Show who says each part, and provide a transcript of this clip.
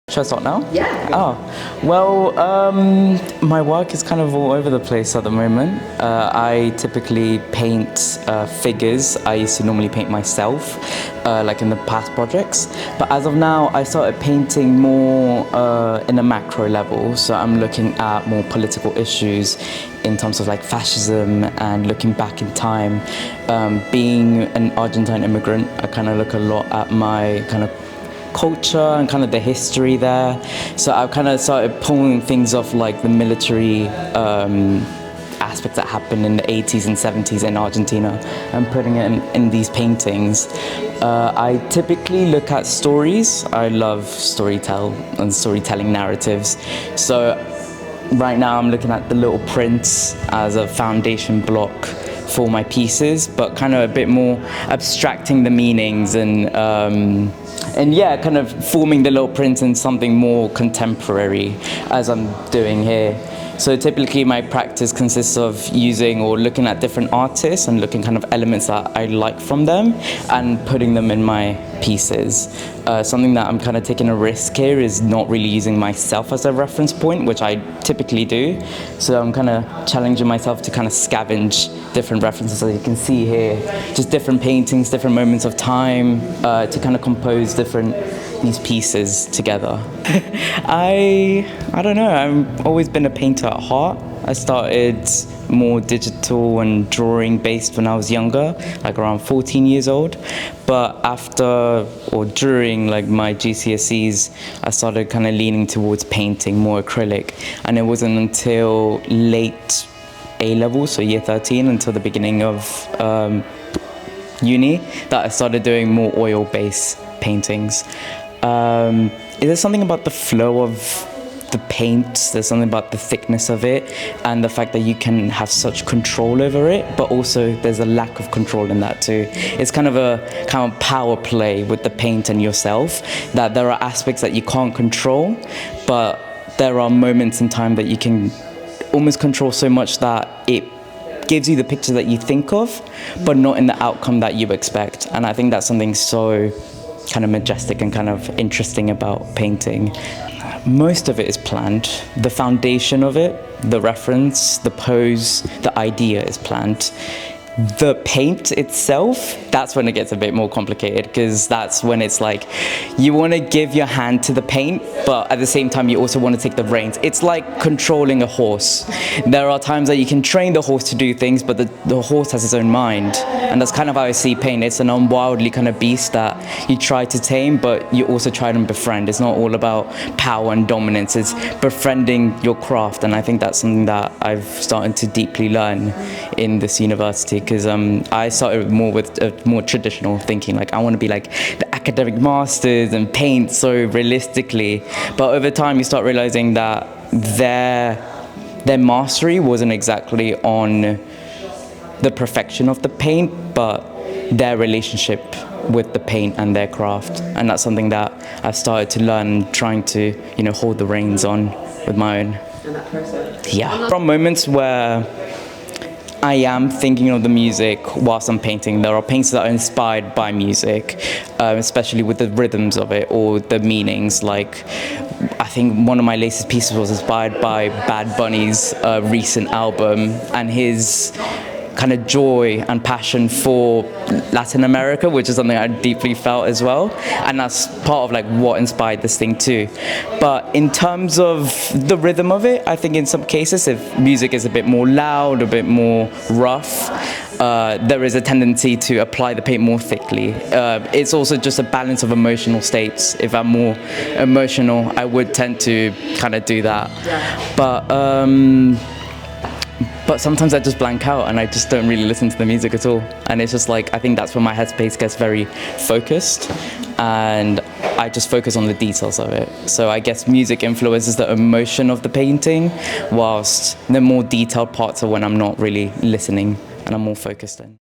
Speaker 1: Should I start now?
Speaker 2: Yeah.
Speaker 1: Oh, well, my work is kind of all over the place at the moment. I typically paint figures. I used to normally paint myself, like in the past projects. But as of now, I started painting more in a macro level. So I'm looking at more political issues in terms of like fascism and looking back in time. Being an Argentine immigrant, I kind of look a lot at my kind of culture and kind of the history there. So I've kind of started pulling things off like the military aspects that happened in the 80s and 70s in Argentina and putting it in these paintings. I typically look at stories. I love storytelling narratives. So right now I'm looking at the little prints as a foundation block for my pieces, but kind of a bit more abstracting the meanings and yeah, kind of forming the little prints in something more contemporary as I'm doing here. So typically my practice consists of using or looking at different artists and looking kind of elements that I like from them and putting them in my pieces. Something that I'm kind of taking a risk here is not really using myself as a reference point, which I typically do. So I'm kind of challenging myself to kind of scavenge different references, as you can see here, just different paintings, different moments of time, to kind of compose these pieces together. I don't know, I've always been a painter at heart. I started more digital and drawing based when I was younger, like around 14 years old. But after or during like my GCSEs, I started kind of leaning towards painting more acrylic. And it wasn't until late A-level, so year 13, until the beginning of uni, that I started doing more oil-based paintings. There's something about the flow of the paint, there's something about the thickness of it and the fact that you can have such control over it, but also there's a lack of control in that too. It's kind of power play with the paint and yourself, that there are aspects that you can't control, but there are moments in time that you can almost control so much that it gives you the picture that you think of, but not in the outcome that you expect. And I think that's something so kind of majestic and kind of interesting about painting. Most of it is planned. The foundation of it, the reference, the pose, the idea is planned. The paint itself, that's when it gets a bit more complicated, because that's when it's like you want to give your hand to the paint, but at the same time you also want to take the reins. It's like controlling a horse. There are times that you can train the horse to do things, but the horse has its own mind, and that's kind of how I see paint. It's an unwildly kind of beast that you try to tame, but you also try to befriend. It's not all about power and dominance, it's befriending your craft, and I think that's something that I've started to deeply learn in this university. Because I started more with a more traditional thinking, like I want to be like the academic masters and paint so realistically, but over time you start realizing that their mastery wasn't exactly on the perfection of the paint, but their relationship with the paint and their craft, and that's something that I've started to learn, trying to hold the reins on with my own.
Speaker 2: And that process.
Speaker 1: Yeah, from moments where I am thinking of the music whilst I'm painting. There are paintings that are inspired by music, especially with the rhythms of it or the meanings. Like, I think one of my latest pieces was inspired by Bad Bunny's recent album and his kind of joy and passion for Latin America, which is something I deeply felt as well, and that's part of like what inspired this thing too. But in terms of the rhythm of it, I think in some cases if music is a bit more loud, a bit more rough, there is a tendency to apply the paint more thickly. It's also just a balance of emotional states. If I'm more emotional, I would tend to kind of do that. Yeah. But sometimes I just blank out and I just don't really listen to the music at all. And it's just like, I think that's when my headspace gets very focused and I just focus on the details of it. So I guess music influences the emotion of the painting, whilst the more detailed parts are when I'm not really listening and I'm more focused in.